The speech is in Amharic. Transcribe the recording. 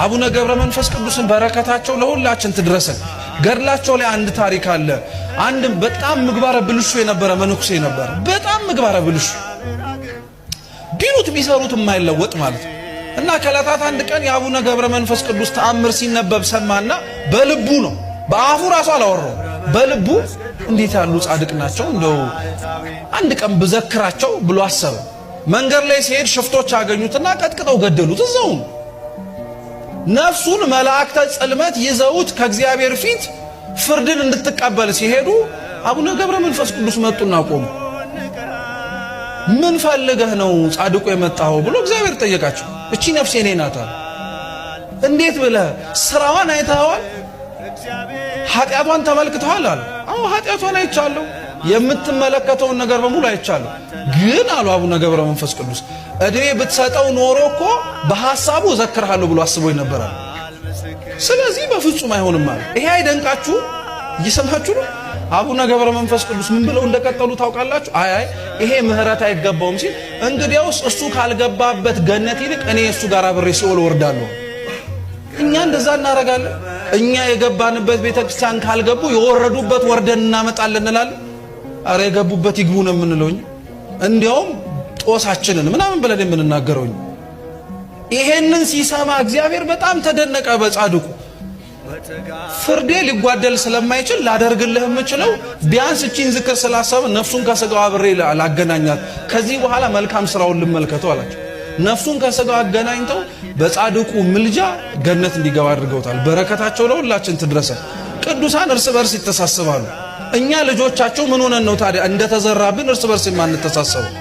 አቡነ ገብረ መንፈስ ቅዱስን በረከታቸው ለሁላችን ትድረሰን። ገድላቸው ላይ አንድ ታሪክ አለ። አንድ በጣም ምግባረ ብልሹ የነበረ መነኩሴ ነበር። በጣም ምግባረ ብልሹ ቢሉት ቢሰሩት የማይለወጥ ማለት ነው። እና ከዕለታት አንድ ቀን የአቡነ ገብረ መንፈስ ቅዱስ ተአምር ሲነበብ ሰማና በልቡ ነው፣ በአፉ ራሱ አላወራው፣ በልቡ እንዴት ያሉ ጻድቅ ናቸው እንደው አንድ ቀን ብዘክራቸው ብሎ አሰበ። መንገድ ላይ ሲሄድ ሽፍቶች አገኙትና ቀጥቅጠው ገደሉት እዛው። ነፍሱን መላእክተ ጽልመት ይዘውት ከእግዚአብሔር ፊት ፍርድን እንድትቀበል ሲሄዱ አቡነ ገብረ መንፈስ ቅዱስ መጡና ቆሙ። ምን ፈልገህ ነው ጻድቁ የመጣው ብሎ እግዚአብሔር ጠየቃቸው። እቺ ነፍሴ እኔ ናት። እንዴት ብለህ ስራዋን አይተኸዋል? ኃጢአቷን ተመልክተዋል አለ። አዎ ኃጢአቷን አይቻለሁ፣ የምትመለከተውን ነገር በሙሉ አይቻለሁ። ግን አሉ አቡነ ገብረ መንፈስ ቅዱስ እድሜ ብትሰጠው ኖሮ እኮ በሐሳቡ ዘክርሃለሁ ብሎ አስቦ ይነበራል። ስለዚህ በፍጹም አይሆንም አለ። ይሄ አይደንቃችሁ? እየሰማችሁ ነው? አቡነ ገብረ መንፈስ ቅዱስ ምን ብለው እንደቀጠሉ ታውቃላችሁ? አይ ይሄ ምህረት አይገባውም ሲል እንግዲያውስ እሱ ካልገባበት ገነት ይልቅ እኔ እሱ ጋር አብሬ ሲኦል ወርዳለሁ። እኛ እንደዛ እናረጋለን። እኛ የገባንበት ቤተክርስቲያን ካልገቡ የወረዱበት ወርደን እናመጣለን እንላለን። አረ የገቡበት ይግቡ ነው የምንለው። እንዲያውም ጦሳችንን ምናምን ብለን የምንናገረው። ይሄንን ሲሰማ እግዚአብሔር በጣም ተደነቀ በጻድቁ። ፍርዴ ሊጓደል ስለማይችል ላደርግልህ የምችለው ቢያንስ እቺን ዝክር ስላሰበ ነፍሱን ከስጋው አብሬ ላገናኛት፣ ከዚህ በኋላ መልካም ስራውን ልመልከተው አላቸው። ነፍሱን ከስጋው አገናኝተው በጻድቁ ምልጃ ገነት እንዲገባ አድርገውታል። በረከታቸው ለሁላችን ትድረሰን። ቅዱሳን እርስ በርስ ይተሳሰባሉ። እኛ ልጆቻቸው ምን ሆነን ነው ታዲያ እንደተዘራብን እርስ በርስ የማንተሳሰበው?